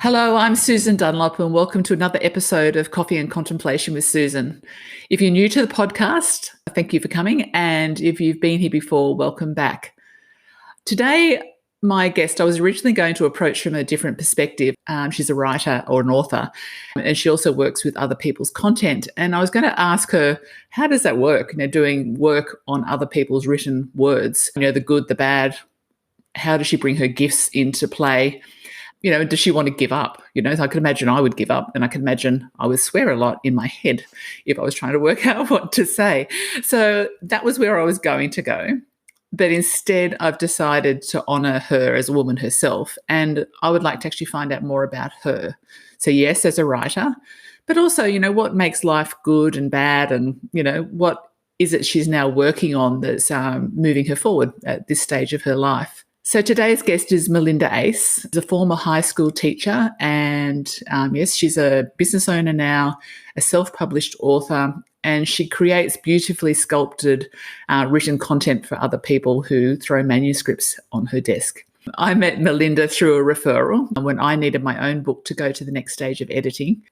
Hello, I'm Susan Dunlop, and welcome to another episode of Coffee and Contemplation with Susan. If you're new to the podcast, thank you for coming. And if you've been here before, welcome back. Today, my guest, I was originally going to approach from a different perspective. She's a writer or an author, and she also works with other people's content. And I was going to ask her, how does that work? Doing work on other people's written words, the good, the bad. How does she bring her gifts into play? Does she want to give up? I could imagine I would give up, and I could imagine I would swear a lot in my head if I was trying to work out what to say. So that was where I was going to go. But instead, I've decided to honour her as a woman herself, and I would like to actually find out more about her. So yes, as a writer, but also, what makes life good and bad, and, what is it she's now working on that's moving her forward at this stage of her life. So today's guest is Melinda Uys, a former high school teacher, and yes, she's a business owner now, a self-published author, and she creates beautifully sculpted written content for other people who throw manuscripts on her desk. I met Melinda through a referral when I needed my own book to go to the next stage of editing.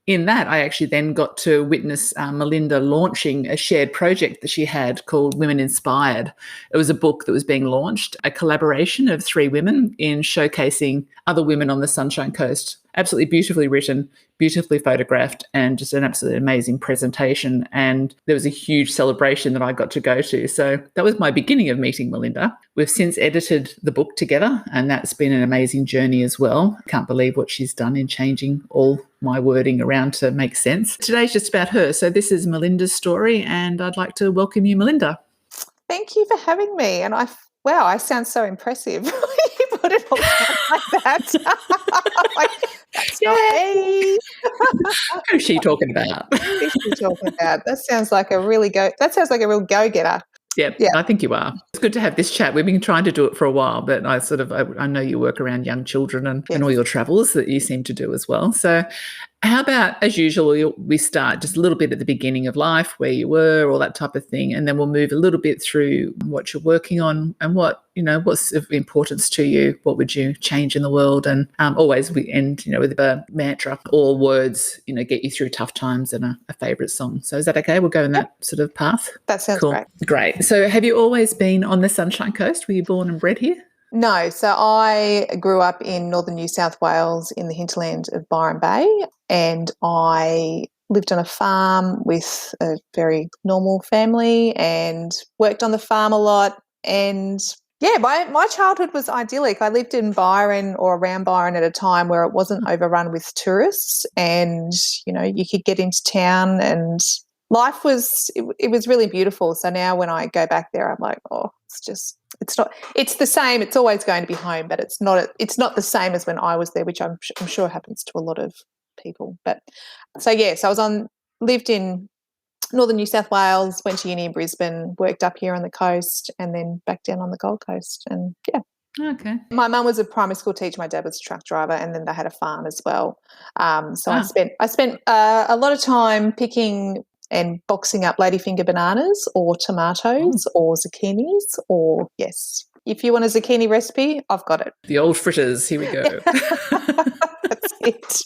In that, I actually then got to witness Melinda launching a shared project that she had called Women Inspired. It was a book that was being launched, a collaboration of 3 women in showcasing other women on the Sunshine Coast. Absolutely beautifully written, beautifully photographed, and just an absolutely amazing presentation. And there was a huge celebration that I got to go to. So that was my beginning of meeting Melinda. We've since edited the book together, and that's been an amazing journey as well. Can't believe what she's done in changing all my wording around to make sense. Today's just about her. So this is Melinda's story, and I'd like to welcome you, Melinda. Thank you for having me. And I sound so impressive. You put it all down like that. Like, that's not me. Who's she talking about? Who's she talking about? That sounds like a real go-getter. Yeah, I think you are. It's good to have this chat. We've been trying to do it for a while, but I know you work around young children and all your travels that you seem to do as well. So how about, as usual, we start just a little bit at the beginning of life, where you were, all that type of thing, and then we'll move a little bit through what you're working on and what's of importance to you. What would you change in the world? And always we end, with a mantra, all words, get you through tough times, and a favourite song. So is that okay? We'll go in that sort of path. That sounds cool. Great. So have you always been on the Sunshine Coast? Were you born and bred here? No, so I grew up in northern New South Wales in the hinterland of Byron Bay, and I lived on a farm with a very normal family and worked on the farm a lot. And yeah, my childhood was idyllic. I lived in Byron or around Byron at a time where it wasn't overrun with tourists, and you could get into town, and life was really beautiful. So now when I go back there, I'm like, it's the same. It's always going to be home, but it's not the same as when I was there, which I'm sure happens to a lot of people. But so I lived in northern New South Wales, went to uni in Brisbane, worked up here on the coast, and then back down on the Gold Coast. And yeah. Okay. My mum was a primary school teacher. My dad was a truck driver, and then they had a farm as well. I spent a lot of time picking and boxing up ladyfinger bananas or tomatoes or zucchinis, or yes, if you want a zucchini recipe, I've got it. The old fritters, here we go. That's it.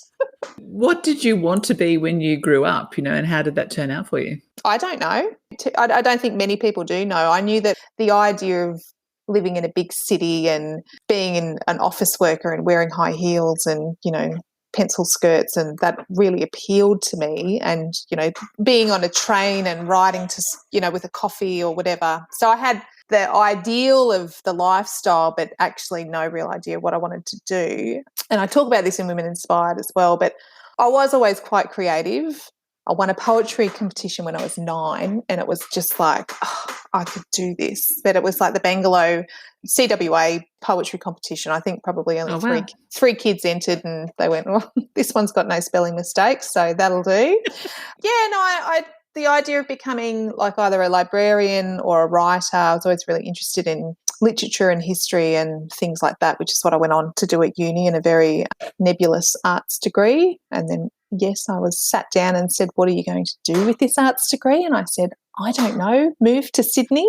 What did you want to be when you grew up, and how did that turn out for you? I don't know. I don't think many people do know. I knew that the idea of living in a big city and being an office worker and wearing high heels and, pencil skirts, and that really appealed to me, and being on a train and riding to with a coffee or whatever. So I had the ideal of the lifestyle, but actually no real idea what I wanted to do. And I talk about this in Women Inspired as well, but I was always quite creative. I won a poetry competition when I was 9, and it was just like, I could do this. But it was like the Bangalow CWA poetry competition. I think probably only three kids entered, and they went, well, this one's got no spelling mistakes, so that'll do. The idea of becoming like either a librarian or a writer, I was always really interested in literature and history and things like that, which is what I went on to do at uni in a very nebulous arts degree. And then, yes, I was sat down and said, what are you going to do with this arts degree? And I said, I don't know, move to Sydney,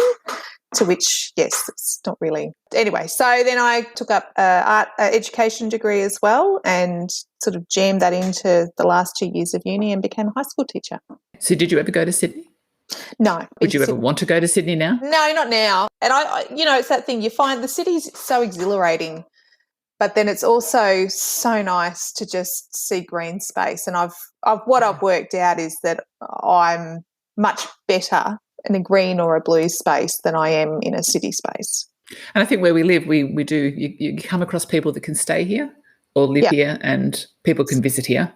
to which, yes, it's not really. Anyway, so then I took up art education degree as well and sort of jammed that into the last 2 years of uni and became a high school teacher. So did you ever go to Sydney? No. Would you ever want to go to Sydney now? No, not now. And I it's that thing, you find the city's so exhilarating, but then it's also so nice to just see green space. And I've worked out is that I'm much better in a green or a blue space than I am in a city space. And I think where we live, we do, you come across people that can stay here or live here, and people can visit here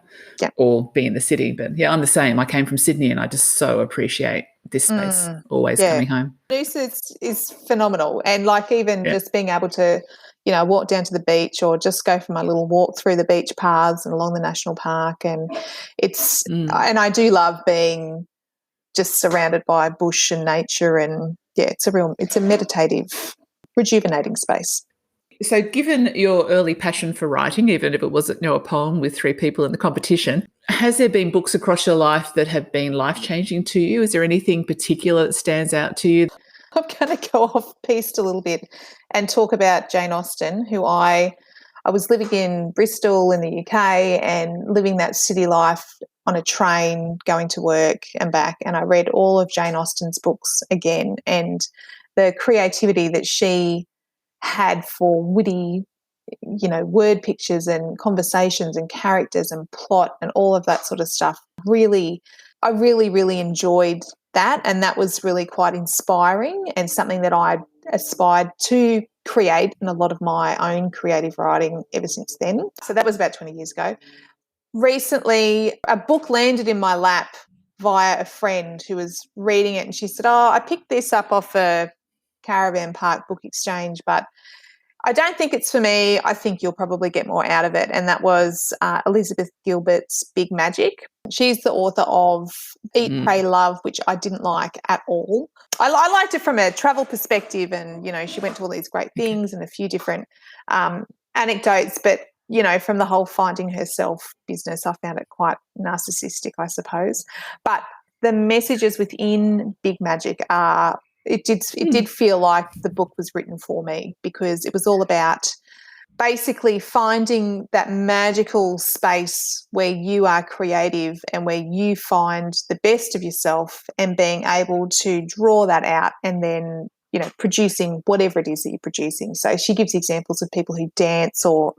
or be in the city. But yeah, I'm the same. I came from Sydney and I just so appreciate this space, always coming home. Noosa is phenomenal. And like even just being able to, walk down to the beach or just go for my little walk through the beach paths and along the national park. And it's, and I do love being just surrounded by bush and nature. And it's a meditative, rejuvenating space. So given your early passion for writing, even if it was a poem with 3 people in the competition, has there been books across your life that have been life-changing to you? Is there anything particular that stands out to you? I'm going to go off-piste a little bit and talk about Jane Austen, who I was living in Bristol in the UK and living that city life on a train, going to work and back, and I read all of Jane Austen's books again, and the creativity that she had for witty, word pictures and conversations and characters and plot and all of that sort of stuff. I really enjoyed that, and that was really quite inspiring and something that I aspired to create in a lot of my own creative writing ever since then. So that was about 20 years ago. Recently, a book landed in my lap via a friend who was reading it, and she said, I picked this up off a Caravan Park book exchange, but I don't think it's for me. I think you'll probably get more out of it. And that was Elizabeth Gilbert's Big Magic. She's the author of Eat, Pray, Love, which I didn't like at all. I liked it from a travel perspective, and, she went to all these great things and a few different anecdotes, but, from the whole finding herself business, I found it quite narcissistic, I suppose. But the messages within Big Magic are, it did feel like the book was written for me, because it was all about basically finding that magical space where you are creative and where you find the best of yourself and being able to draw that out and then, producing whatever it is that you're producing. So she gives examples of people who dance or,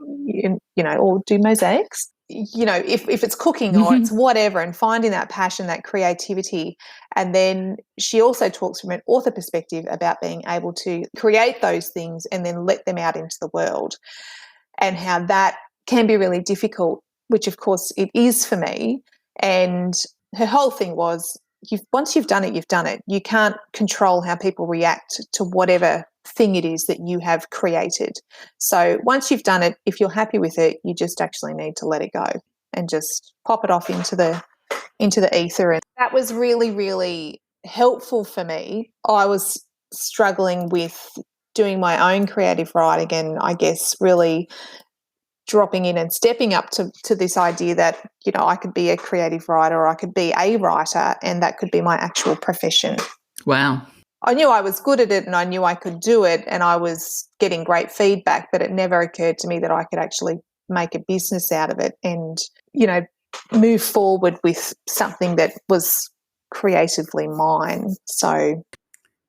or do mosaics. If it's cooking or it's whatever, and finding that passion, that creativity. And then she also talks from an author perspective about being able to create those things and then let them out into the world, and how that can be really difficult, which of course it is for me. And her whole thing was, once you've done it, you've done it. You can't control how people react to whatever thing it is that you have created. So once you've done it, if you're happy with it, you just actually need to let it go and just pop it off into the ether. And that was really, really helpful for me. I was struggling with doing my own creative writing, and I guess really dropping in and stepping up to this idea that, I could be a creative writer, or I could be a writer, and that could be my actual profession. Wow. I knew I was good at it and I knew I could do it, and I was getting great feedback, but it never occurred to me that I could actually make a business out of it and, move forward with something that was creatively mine. So,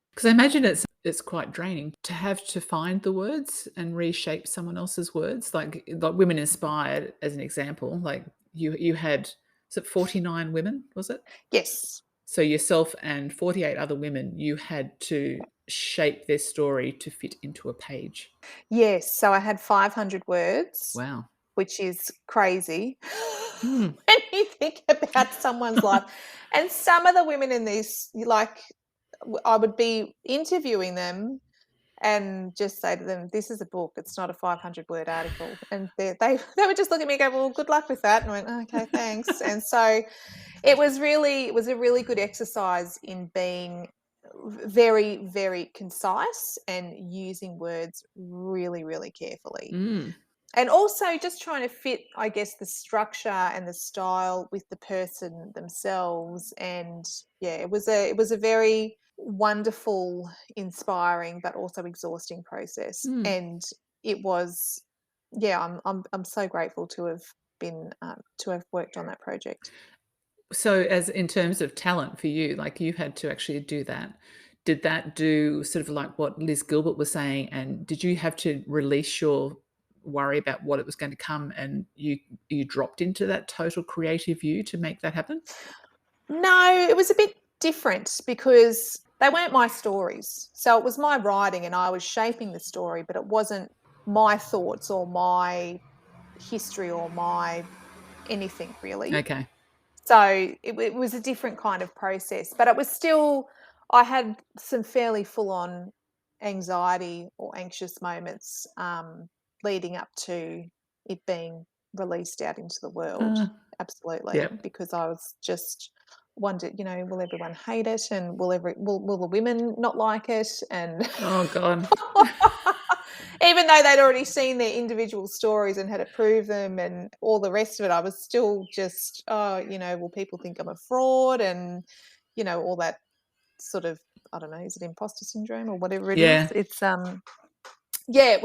because I imagine it's quite draining to have to find the words and reshape someone else's words, like Women Inspired as an example. Like you had, is it 49 women, was it? Yes. So yourself and 48 other women, you had to shape their story to fit into a page. Yes. So I had 500 words. Wow. Which is crazy when you think about someone's life. And some of the women in this, I would be interviewing them and just say to them, this is a book, it's not a 500-word article. And they would just look at me and go, well, good luck with that. And I went, okay, thanks. And so it was a really good exercise in being very, very concise and using words really, really carefully. And also just trying to fit, I guess, the structure and the style with the person themselves. And yeah, it was a very wonderful, inspiring, but also exhausting process. Mm. And it was, yeah, I'm so grateful to have been to have worked on that project. So as in terms of talent for you, like you had to actually do that. Did that do sort of like what Liz Gilbert was saying, and did you have to release your worry about what it was going to come and you dropped into that total creative you to make that happen? No, it was a bit different because they weren't my stories. So it was my writing and I was shaping the story, but it wasn't my thoughts or my history or my anything really. Okay. So it was a different kind of process, but it was still, I had some fairly full on anxiety or anxious moments leading up to it being released out into the world. Uh, Absolutely, yeah. because I was just wondered, will everyone hate it, and will the women not like it, and Oh God. even though they'd already seen their individual stories and had approved them and all the rest of it, I was still just, oh, will people think I'm a fraud, and all that sort of, I don't know, is it imposter syndrome or whatever it is? Yeah. It's yeah,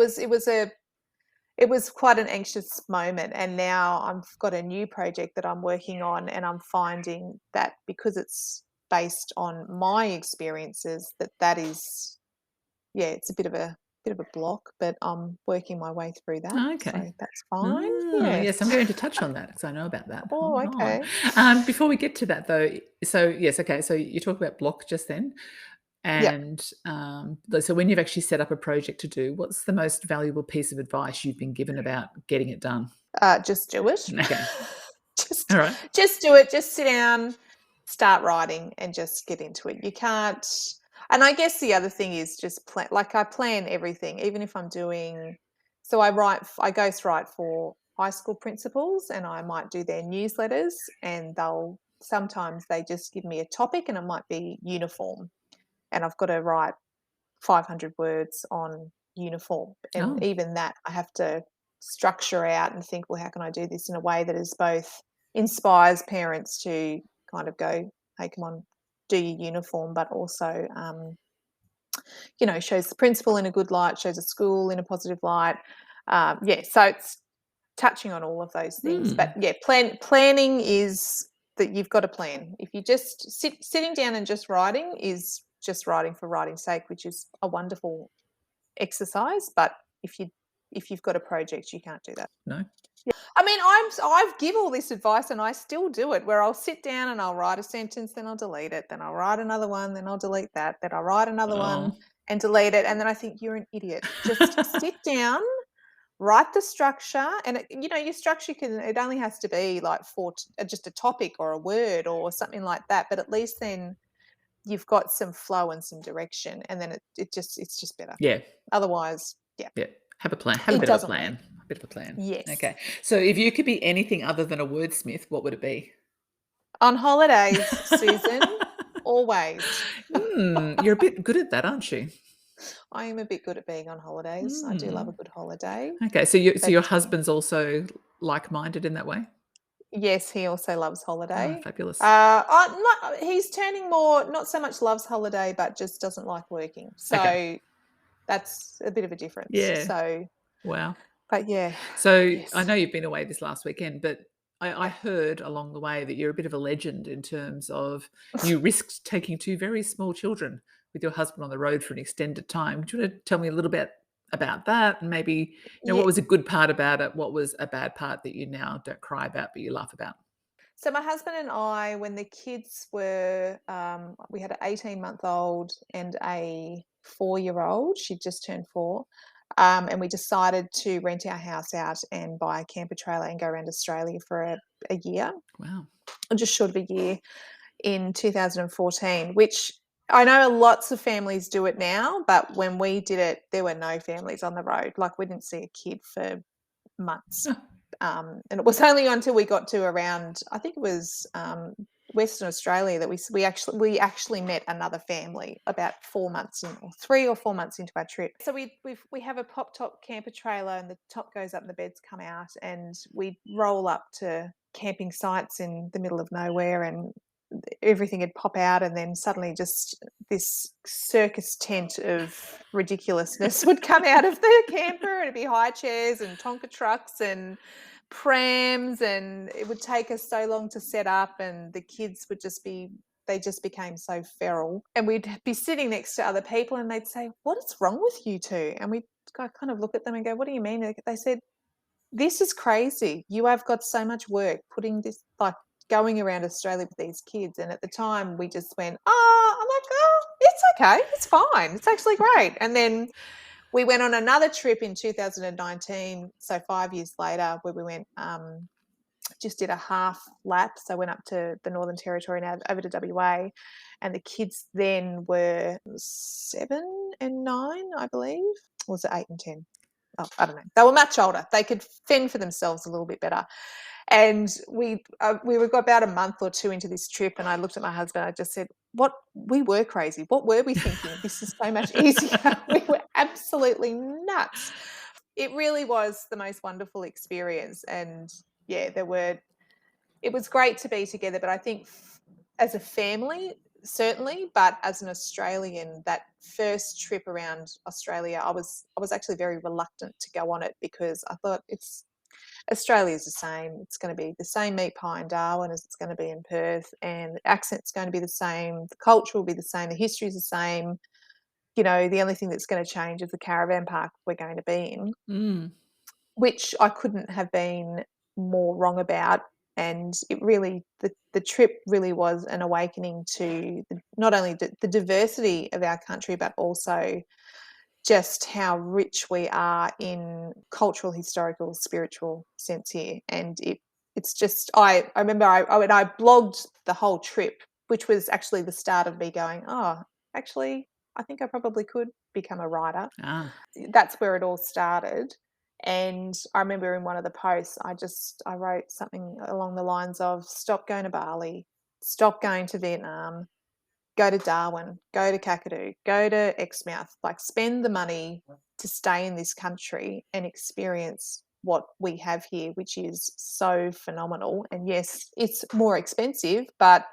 it was quite an anxious moment, and now I've got a new project that I'm working on, and I'm finding that because it's based on my experiences, that is, yeah, it's a bit of a block, but I'm working my way through that, Oh, so okay. that's fine. Oh, Yes. yes, I'm going to touch on that because I know about that. Oh, Hold on. okay. Before we get to that, though, so yes, okay. So you talk about block just then, Yep. and so when you've actually set up a project to do, what's the most valuable piece of advice you've been given about getting it done? Just do it. Okay, just all right. just do it. Just sit down, start writing, and just get into it. You can't. And I guess the other thing is just plan. Like I plan everything, even if I'm doing. So I ghostwrite for high school principals, and I might do their newsletters, and sometimes they just give me a topic, and it might be uniform, and I've got to write 500 words on uniform. And Oh, even that, I have to structure out and think, well, how can I do this in a way that is both inspires parents to kind of go, hey, come on, do your uniform, but also, shows the principal in a good light, shows the school in a positive light. Yeah, so it's touching on all of those things. But hmm. yeah, planning is that you've got to plan. If you just sitting down and just writing is just writing for writing's sake, which is a wonderful exercise. But if you've got a project, you can't do that. No. Yeah. I mean, I've give all this advice and I still do it, where I'll sit down and I'll write a sentence, then I'll delete it, then I'll write another one, then I'll delete that, then I'll write another one Oh, and delete it, and then I think you're an idiot. Just sit down, write the structure, and your structure it only has to be like for just a topic or a word or something like that, but at least then you've got some flow and some direction, and then it's just better. yeah, Otherwise, yeah, yeah. Have a plan. Have a it bit of a doesn't work. plan. A bit of a plan. Yes. Okay. So if you could be anything other than a wordsmith, what would it be? On holidays, Susan, always. You're a bit good at that, aren't you? I am a bit good at being on holidays. I do love a Mm. good holiday, Okay, so but your husband's also like-minded in that way? yes, he also loves Oh, holiday. fabulous. He's turning more, not so much loves holiday, but just doesn't like working. Okay. So that's a bit of a difference. Yeah. So, Wow. but yeah, So I yes. know you've been away this last weekend, but I heard along the way that you're a bit of a legend in terms of you risked taking 2 very small children with your husband on the road for an extended time. Do you wanna tell me a little bit about that? And maybe, Yeah. what was a good part about it? What was a bad part that you now don't cry about, but you laugh about? So my husband and I, when the kids were, we had an 18-month-old and a 4-year-old. She'd just turned 4. And we decided to rent our house out and buy a camper trailer and go around Australia for a year, Wow. or just short of a year, in 2014, which I know lots of families do it now, but when we did it, there were no families on the road. Like we didn't see a kid for months. And it was only until we got to around, I think it was Western Australia, that we actually met another family about 4 months in, or 3 or 4 months into our trip. So we have a pop top camper trailer, and the top goes up and the beds come out, and we roll up to camping sites in the middle of nowhere, and everything would pop out, and then suddenly just this circus tent of ridiculousness would come out of the camper, and it'd be high chairs and Tonka trucks and prams, and it would take us so long to set up, and the kids would just be, they just became so feral. And we'd be sitting next to other people and they'd say, "What is wrong with you two?" And we'd kind of look at them and go, "What do you mean?" They said, "This is crazy. You have got so much work putting this, like, going around Australia with these kids." And at the time we just went, "Oh," I'm like, "Oh, it's okay. It's fine. It's actually great." And then we went on another trip in 2019, so 5 years later, where we went, just did a half lap. So I went up to the Northern Territory and over to WA, and the kids then were 7 and 9, I believe. Or was it 8 and 10? Oh, I don't know. They were much older. They could fend for themselves a little bit better. And we got about a month or two into this trip, and I looked at my husband. I just said, "What? We were crazy. What were we thinking? This is so much easier." We were absolutely nuts. It really was the most wonderful experience, and yeah, it was great to be together. But I think as a family, certainly, but as an Australian, that first trip around Australia, I was actually very reluctant to go on it, because I thought Australia's the same. It's going to be the same meat pie in Darwin as it's going to be in Perth, and the accent's going to be the same, the culture will be the same, the history is the same. The only thing that's going to change is the caravan park we're going to be in, which I couldn't have been more wrong about. And it really, the trip really was an awakening to not only the diversity of our country, but also just how rich we are in cultural, historical, spiritual sense here. And it's just, I remember I blogged the whole trip, which was actually the start of me going, "Oh, actually, I think I probably could become a writer." That's where it all started. And I remember in one of the posts, I wrote something along the lines of, "Stop going to Bali, stop going to Vietnam, go to Darwin, go to Kakadu, go to Exmouth, like, spend the money to stay in this country and experience what we have here, which is so phenomenal. And yes, it's more expensive, but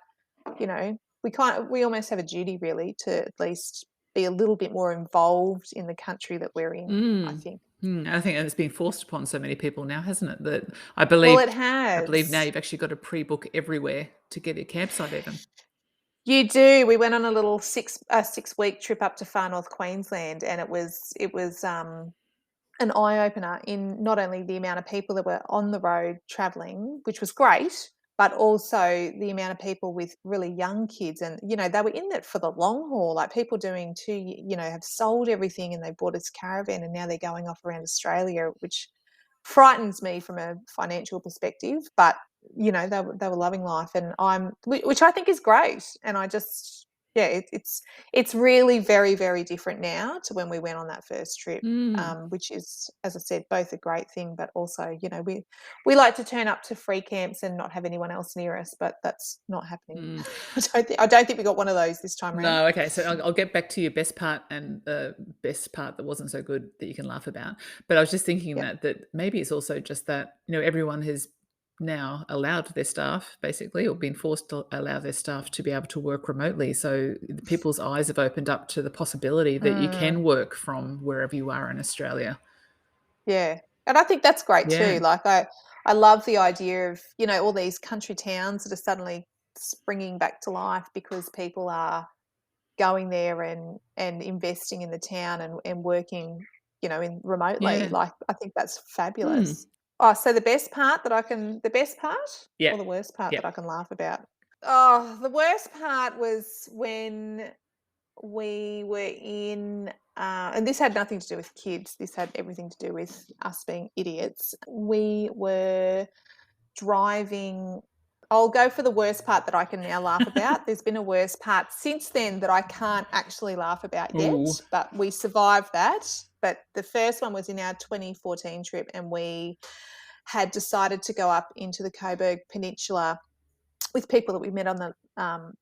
we almost have a duty really to at least be a little bit more involved in the country that we're in, I think." I think it's been forced upon so many people now, hasn't it? That Well, it I believe now has. you've actually got to pre-book everywhere to get your campsite even. You do. We went on a little 6-week trip up to far north Queensland, and it was an eye opener in not only the amount of people that were on the road traveling, which was great, but also the amount of people with really young kids. And they were in it for the long haul, like people doing have sold everything and they bought this caravan, and now they're going off around Australia, which frightens me from a financial perspective. But they were loving life, and which I think is great. And I just, yeah, it's really very, very different now to when we went on that first trip, which is, as I said, both a great thing, but also, we like to turn up to free camps and not have anyone else near us, but that's not happening. I don't think we got one of those this time around. No, okay. So I'll get back to your best part and the best part that wasn't so good that you can laugh about. But I was just thinking Yep. that maybe it's also just that, everyone has now allowed their staff, basically, or been forced to allow their staff to be able to work remotely. So people's eyes have opened up to the possibility that you can work from wherever you are in Australia. Yeah. And I think that's great Yeah. too. Like, I love the idea of, all these country towns that are suddenly springing back to life because people are going there and investing in the town and working, in remotely. Yeah. Like, I think that's Hmm. fabulous. Oh, so the best part Yeah. or the worst part Yeah. that I can laugh about? Oh, the worst part was when we were in, and this had nothing to do with kids. This had everything to do with us being idiots. We were driving. I'll go for the worst part that I can now laugh about. There's been a worse part since then that I can't actually laugh about yet, Ooh. but we survived that. But the first one was in our 2014 trip, and we had decided to go up into the Coburg Peninsula with people that we met on the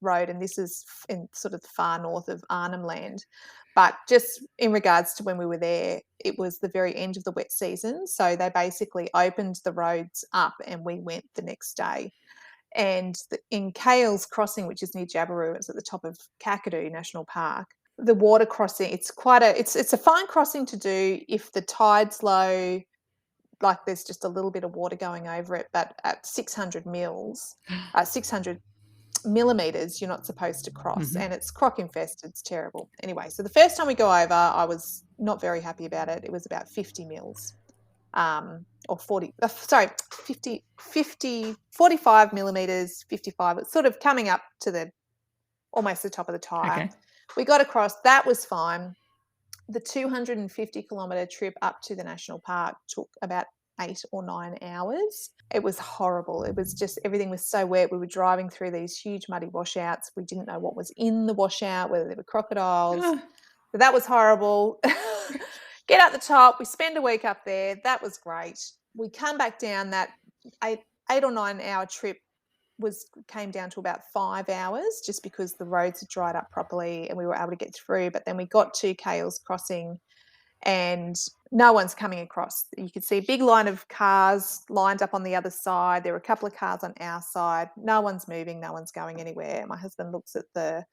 road, and this is in sort of the far north of Arnhem Land. But just in regards to when we were there, it was the very end of the wet season, so they basically opened the roads up, and we went the next day. And in Kales Crossing, which is near Jabiru, it's at the top of Kakadu National Park. The water crossing, it's a fine crossing to do if the tide's low, like there's just a little bit of water going over it. But at 600 millimeters, you're not supposed to cross, and it's croc infested. It's terrible. Anyway, so the first time we go over, I was not very happy about it. It was about 50 mils. Or 40, 45 millimeters, 55. It's sort of coming up to almost the top of the tire. Okay. We got across. That was fine. The 250-kilometre trip up to the national park took about 8 or 9 hours. It was horrible. It was just, everything was so wet. We were driving through these huge muddy washouts. We didn't know what was in the washout, whether there were crocodiles. So that was horrible. Get up the top. We spend a week up there. That was great. We come back down. That 8 or 9 hour trip came down to about 5 hours, just because the roads had dried up properly and we were able to get through. But then we got to Kales Crossing and no one's coming across. You could see a big line of cars lined up on the other side. There were a couple of cars on our side. No one's moving. No one's going anywhere. My husband looks at the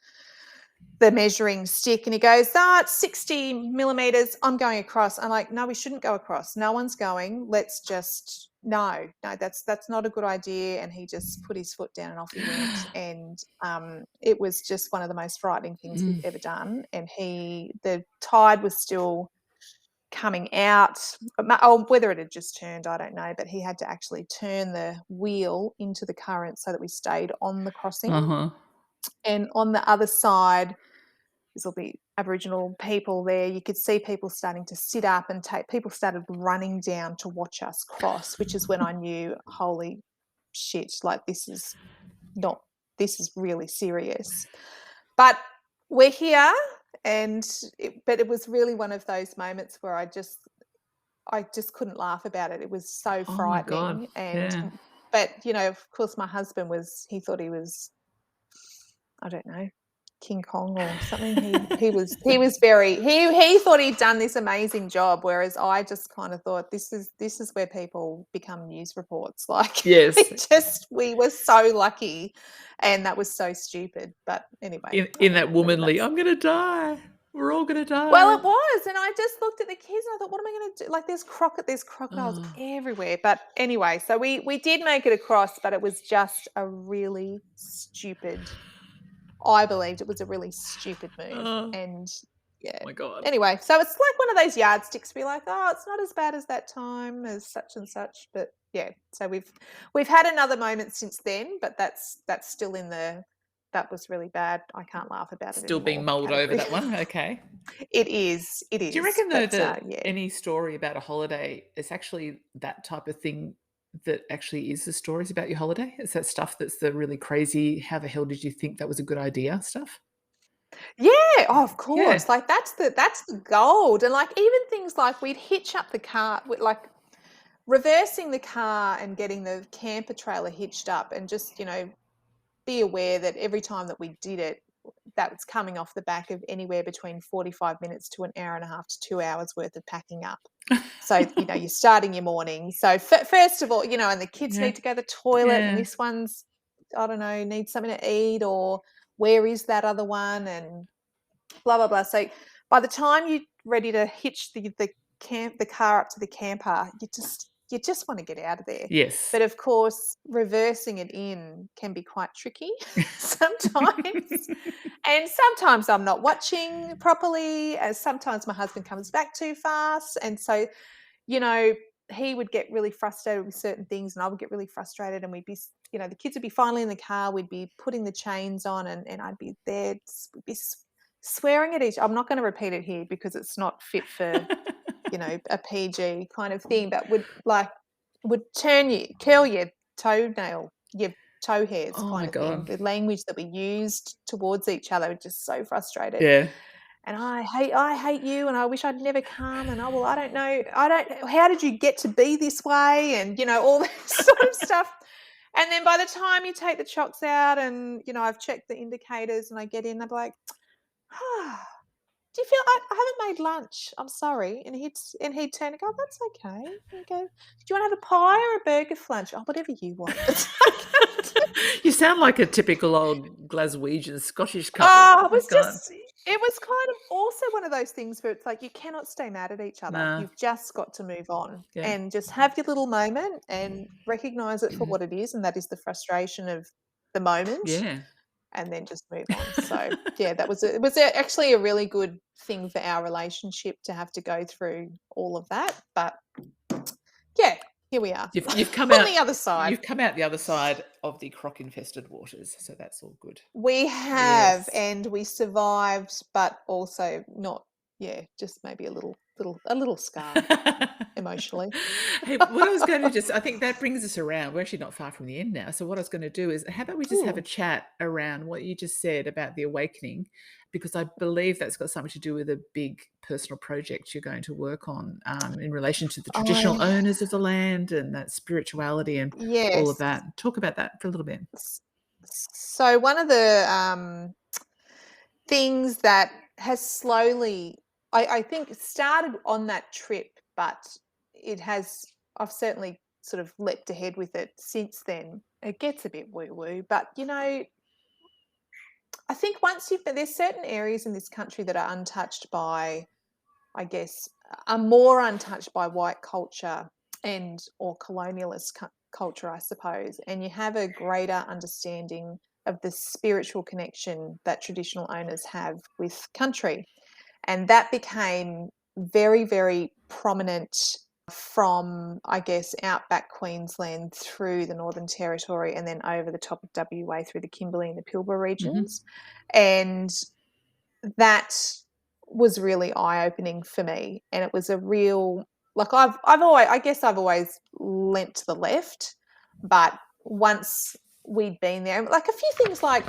measuring stick and he goes, it's 60 millimeters. I'm going across. I'm like, no, we shouldn't go across. No one's going. Let's just, no, that's not a good idea. And he just put his foot down and off he went. And it was just one of the most frightening things we've ever done. And the tide was still coming out. Whether it had just turned, I don't know, but he had to actually turn the wheel into the current so that we stayed on the crossing. And on the other side, there'll be Aboriginal people there. You could see people starting to sit up and people started running down to watch us cross, which is when I knew, holy shit, like this is really serious. But we're here, but it was really one of those moments where I just couldn't laugh about it. It was so frightening. But of course my husband he thought he was, I don't know, King Kong or something. He was very, he thought he'd done this amazing job, whereas I just kind of thought this is where people become news reports. Like, yes, we were so lucky, and that was so stupid. But anyway, in that womanly, I'm gonna die. We're all gonna die. Well, it was, and I just looked at the kids and I thought, what am I going to do? Like, there's crocodiles everywhere. But anyway, so we did make it across, but it was just a really stupid. I believed it was a really stupid move, and yeah. Oh my God. Anyway, so it's like one of those yardsticks to be like, it's not as bad as that time as such and such, but yeah. So we've had another moment since then, but that's still in that was really bad. I can't laugh about it Still anymore. being mulled over that one. Okay. It is. Do you reckon though that any story about a holiday is actually that type of thing that actually is the stories about your holiday? Is that stuff that's the really crazy, how the hell did you think that was a good idea stuff? Yeah, of course. Like that's the gold. And like even things like we'd hitch up the car, like reversing the car and getting the camper trailer hitched up, and just, be aware that every time that we did it, that was coming off the back of anywhere between 45 minutes to an hour and a half to 2 hours worth of packing up. So, you're starting your morning. So first of all, and the kids need to go to the toilet, and this one's, I don't know, needs something to eat, or where is that other one, and blah, blah, blah. So by the time you're ready to hitch the car up to the camper, you just want to get out of there. Yes. But of course, reversing it in can be quite tricky sometimes. And sometimes I'm not watching properly, as sometimes my husband comes back too fast. And so, he would get really frustrated with certain things, and I would get really frustrated, and we'd be, the kids would be finally in the car, we'd be putting the chains on, and I'd be there, we'd be swearing at each. I'm not going to repeat it here because it's not fit for a PG kind of thing, but would curl your toenail, your toe hairs kind of thing. The language that we used towards each other was just so frustrated. Yeah. And I hate you, and I wish I'd never come, and I don't know, how did you get to be this way, and all that sort of stuff. And then by the time you take the chocks out, and I've checked the indicators, and I get in, I'm like, do you feel I haven't made lunch? I'm sorry. And he'd turn and go, that's okay. And he'd go, do you want to have a pie or a burger for lunch? Oh, whatever you want. It's like, You sound like a typical old Glaswegian Scottish couple. oh, Oh, God. it was kind of also one of those things where it's like you cannot stay mad at each other. No. You've just got to move on Yeah. and just have your little moment and recognize it for what it is, and that is the frustration of the moment. Yeah. And then just move on. So yeah, it was actually a really good thing for our relationship to have to go through all of that. But yeah, here we are. You've come on out the other side. You've come out the other side of the croc-infested waters, so that's all good. We have, Yes. and we survived, but also not. Yeah, just maybe a little scarred emotionally. Hey, what I was going to I think that brings us around. We're actually not far from the end now. So what I was going to do is, how about we just have a Ooh. chat around what you just said about the awakening, because I believe that's got something to do with a big personal project you're going to work on in relation to the traditional owners of the land and that spirituality and all of Yes. that. Talk about that for a little bit. So one of the things that has slowly, I think, started on that trip, but I've certainly sort of leapt ahead with it since then. It gets a bit woo-woo, but I think there's certain areas in this country that are untouched by, I guess, are more untouched by white culture or colonialist culture, I suppose, and you have a greater understanding of the spiritual connection that traditional owners have with country. And that became very, very prominent from, I guess, outback Queensland through the Northern Territory and then over the top of WA through the Kimberley and the Pilbara regions. And that was really eye-opening for me. And it was a real, like, I've always lent to the left, but once we'd been there, like a few things like,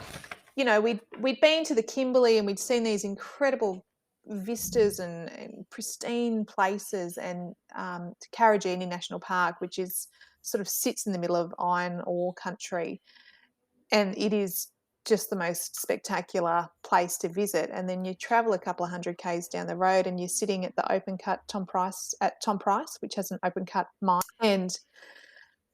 we'd been to the Kimberley and we'd seen these incredible vistas and pristine places, and to Karajini National Park, which is sort of sits in the middle of iron ore country, and it is just the most spectacular place to visit. And then you travel a couple of 100 k's down the road and you're sitting at the open cut Tom Price, which has an open cut mine. And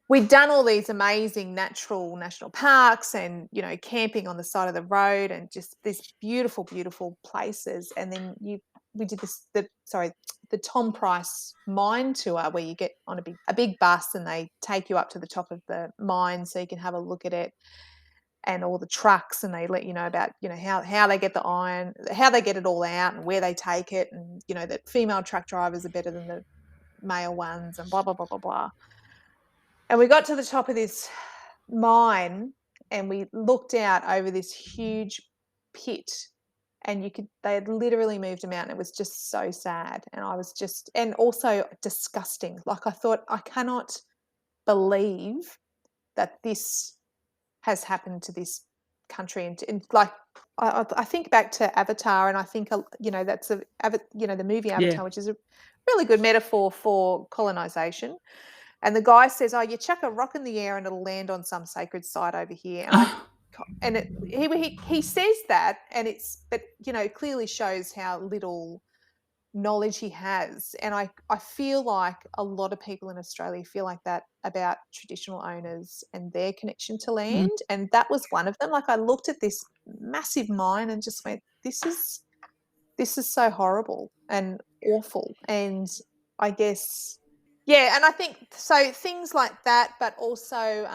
we'd done all these amazing natural national parks and, camping on the side of the road and just these beautiful, beautiful places. And then we did the Tom Price mine tour, where you get on a big bus and they take you up to the top of the mine so you can have a look at it, and all the trucks, and they let you know about, how they get the iron, how they get it all out and where they take it. And, that female truck drivers are better than the male ones, and blah, blah, blah, blah, blah. And we got to the top of this mine and we looked out over this huge pit, and they had literally moved them out, and it was just so sad. And and also disgusting. Like, I thought, I cannot believe that this has happened to this country. And like, I think back to Avatar, and I think, that's the movie Avatar, which is a really good metaphor for colonization. And the guy says, "Oh, you chuck a rock in the air and it'll land on some sacred site over here." He says that, and clearly shows how little knowledge he has. And I feel like a lot of people in Australia feel like that about traditional owners and their connection to land. And that was one of them. Like, I looked at this massive mine and just went, this is so horrible and awful. And I guess, yeah, and I think so, things like that, but also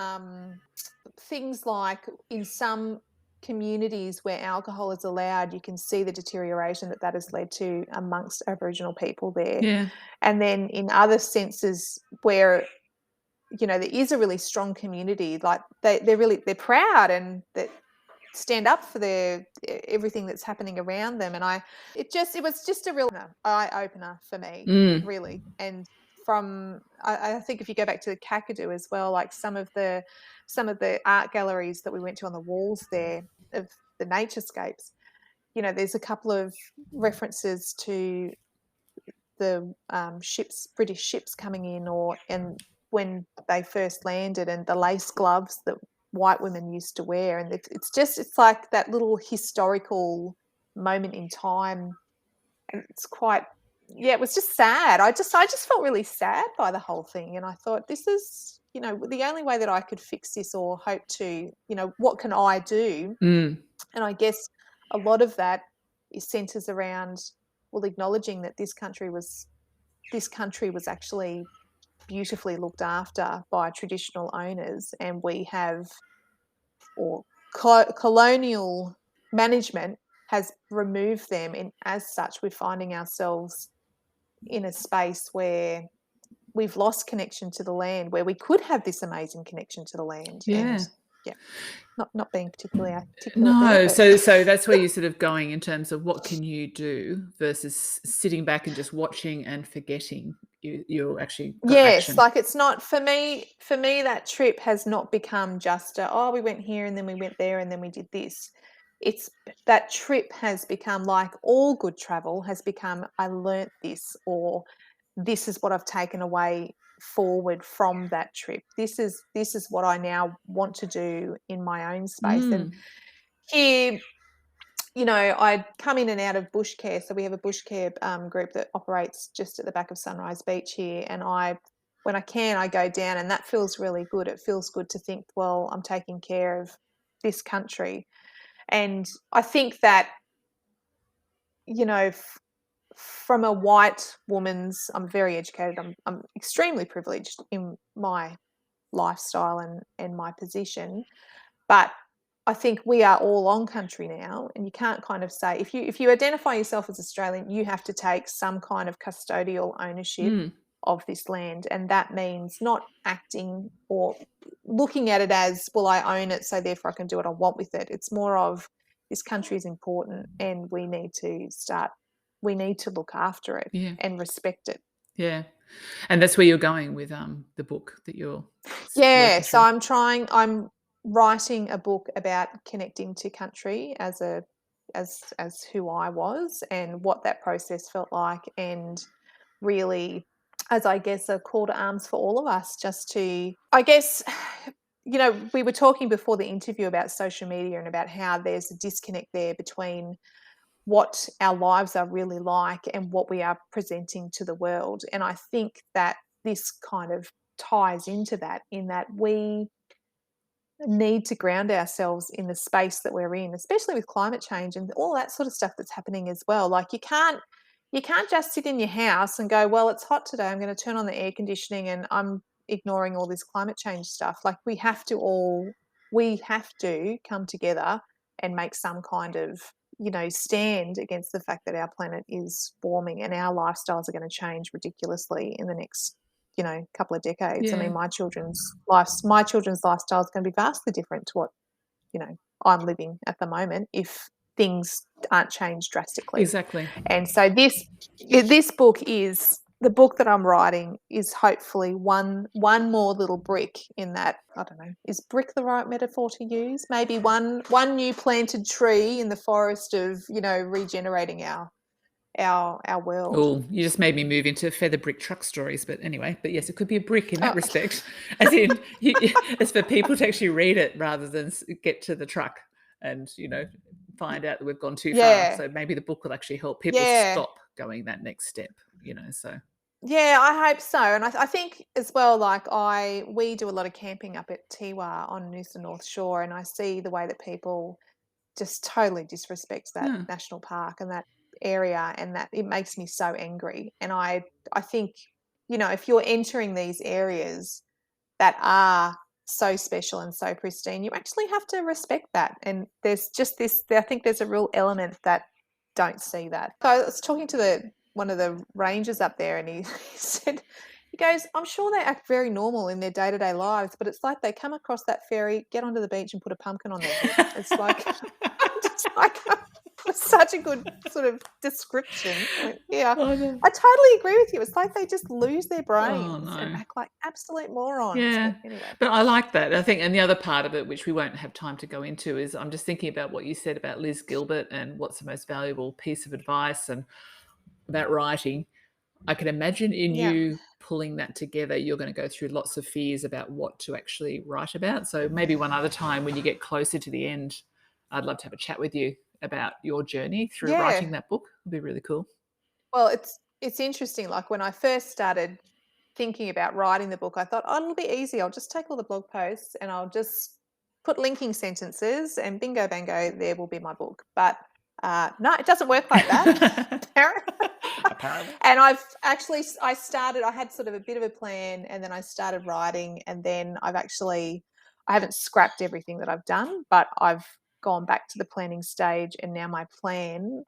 things like in some communities where alcohol is allowed, you can see the deterioration that has led to amongst Aboriginal people there. Yeah. And then in other senses where, there is a really strong community, like they're proud and that stand up for everything that's happening around them. And it was just a real eye opener for me, really. And I think if you go back to the Kakadu as well, like some of the art galleries that we went to on the walls there of the naturescapes, there's a couple of references to the British ships coming in, and when they first landed, and the lace gloves that white women used to wear. And it's like that little historical moment in time it's quite, it was just sad. I just felt really sad by the whole thing, and I thought, this is, the only way that I could fix this or hope to, what can I do? Mm. And I guess a lot of that centers around, well, acknowledging that this country was actually beautifully looked after by traditional owners, and we have, or colonial management has removed them, and as such we're finding ourselves in a space where we've lost connection to the land, where we could have this amazing connection to the land. Yeah. And not being particularly articulate No, there, but so that's where you're sort of going in terms of what can you do versus sitting back and just watching and forgetting. You actually got yes, action. like, it's not for me. That trip has not become just we went here and then we went there and then we did this. It's that trip has become, like all good travel, has become, I learnt this, or this is what I've taken away forward from that trip. This is what I now want to do in my own space. And here, I come in and out of bush care. So we have a bush care group that operates just at the back of Sunrise Beach here. And when I can, I go down, and that feels really good. It feels good to think, well, I'm taking care of this country. And I think that, from a white woman's, I'm very educated, I'm extremely privileged in my lifestyle and my position, but I think we are all on country now, and you can't kind of say, if you identify yourself as Australian, you have to take some kind of custodial ownership of this land, and that means not acting or looking at it as, well, I own it, so therefore I can do what I want with it. It's more of, this country is important, and we need to look after it and respect it. Yeah. And that's where you're going with the book that you're Yeah, working so through. I'm writing a book about connecting to country as who I was, and what that process felt like, and really, as I guess, a call to arms for all of us, just to, I guess, we were talking before the interview about social media and about how there's a disconnect there between what our lives are really like and what we are presenting to the world. And I think that this kind of ties into that, in that we need to ground ourselves in the space that we're in, especially with climate change and all that sort of stuff that's happening as well. Like, you can't just sit in your house and go, well, it's hot today, I'm going to turn on the air conditioning, and I'm ignoring all this climate change stuff. Like, we have to come together and make some kind of, stand against the fact that our planet is warming, and our lifestyles are going to change ridiculously in the next, couple of decades. I mean, my children's lifestyle is going to be vastly different to what, I'm living at the moment, if things aren't changed drastically. Exactly. And so this book is, the book that I'm writing is hopefully one more little brick in that. I don't know, is brick the right metaphor to use? Maybe one new planted tree in the forest of, regenerating our world. Oh, you just made me move into feather brick truck stories, but anyway. But yes, it could be a brick in that respect, as in, it's for people to actually read it rather than get to the truck and find out that we've gone too far. So maybe the book will actually help people stop going that next step. So. Yeah, I hope so. And I think as well, like, we do a lot of camping up at Tiwa on Noosa North Shore, and I see the way that people just totally disrespect that national park and that area, and that it makes me so angry. And I think, if you're entering these areas that are so special and so pristine, you actually have to respect that. And there's just this, I think there's a real element that don't see that. So I was talking to one of the rangers up there, and he said, he goes, I'm sure they act very normal in their day-to-day lives, but it's like they come across that ferry, get onto the beach and put a pumpkin on their head. It's like, just like, it's such a good sort of description. I totally agree with you. It's like they just lose their brains and act like absolute morons. Yeah, but anyway. But I like that. I think, and the other part of it, which we won't have time to go into, is I'm just thinking about what you said about Liz Gilbert and what's the most valuable piece of advice and about writing. I can imagine in you pulling that together, you're going to go through lots of fears about what to actually write about. So maybe one other time when you get closer to the end, I'd love to have a chat with you about your journey through writing that book. It'd be really cool. Well, it's interesting. Like when I first started thinking about writing the book, I thought, oh, it'll be easy. I'll just take all the blog posts and I'll just put linking sentences and bingo bango, there will be my book. But no, it doesn't work like that. Apparently. Apparently. And I had sort of a bit of a plan, and then I started writing, and then I haven't scrapped everything that I've done, but I've gone back to the planning stage, and now my plan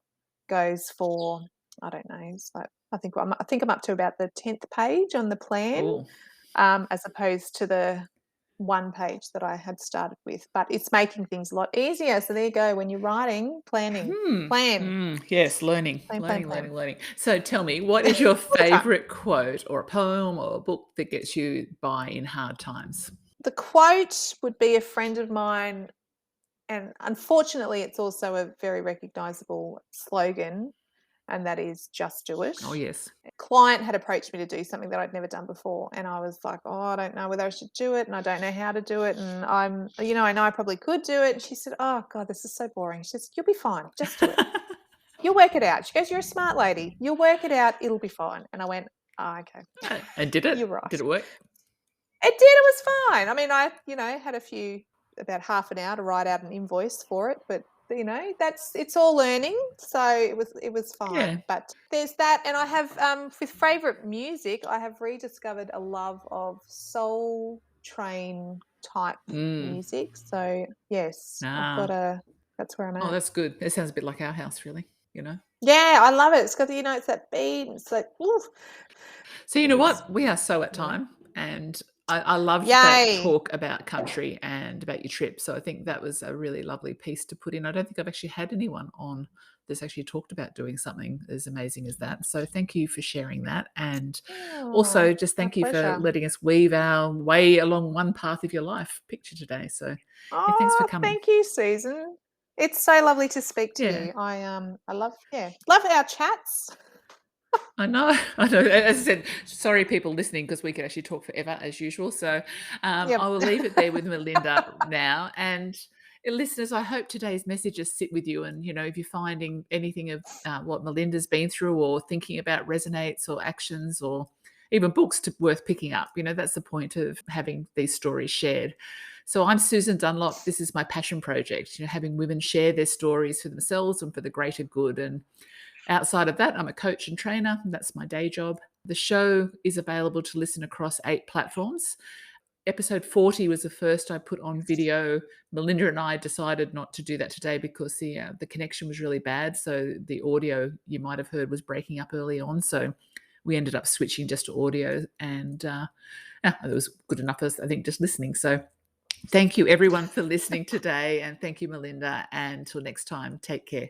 goes for, I don't know, it's like, I think I'm up to about the 10th page on the plan, Oh, as opposed to the one page that I had started with. But it's making things a lot easier. So there you go. When you're writing, planning, plan, yes, learning, plan, plan, learning, plan. learning, learning. So tell me, what is your All the time. favorite quote or a poem or a book that gets you by in hard times? The quote would be a friend of mine, and unfortunately, it's also a very recognizable slogan, and that is "Just do it." Oh, yes. A client had approached me to do something that I'd never done before, and I was like, "Oh, I don't know whether I should do it, and I don't know how to do it, and I know I probably could do it." And she said, "Oh God, this is so boring." She says, "You'll be fine. Just do it. You'll work it out." She goes, "You're a smart lady. You'll work it out. It'll be fine." And I went, "Oh, okay. And did it? You're right." Did it work? It did. It was fine. I mean, I had about half an hour to write out an invoice for it, but it's all learning. So it was Yeah. fine. But there's that, and I have with favorite music, I have rediscovered a love of soul train type Mm. music. So yes, Ah. that's where I'm Oh, at. that's good. It sounds a bit like our house, really, you know? Yeah, I love it. It's got it's that beat. It's like, oof, So you it know is. what? We are so at time, and I loved that Yay. talk about country and about your trip. So I think that was a really lovely piece to put in. I don't think I've actually had anyone on that's actually talked about doing something as amazing as that. So thank you for sharing that, and Oh, also just my thank you for pleasure. letting us weave our way along one path of your life picture today. So yeah, thanks for Oh, coming. thank you, Susan. It's so lovely to speak to Yeah. you. I love our chats. I know, I know. As I said, sorry, people listening, because we could actually talk forever as usual. So Yep. I will leave it there with Melinda now. And listeners, I hope today's messages sit with you. And if you're finding anything of what Melinda's been through, or thinking about resonates, or actions, or even books worth picking up, that's the point of having these stories shared. So I'm Susan Dunlop. This is my passion project. Having women share their stories for themselves and for the greater good. And outside of that, I'm a coach and trainer. That's my day job. The show is available to listen across 8 platforms. Episode 40 was the first I put on video. Melinda and I decided not to do that today because the connection was really bad. So the audio you might have heard was breaking up early on. So we ended up switching just to audio, and it was good enough as I think just listening. So thank you everyone for listening today, and thank you, Melinda. And until next time, take care.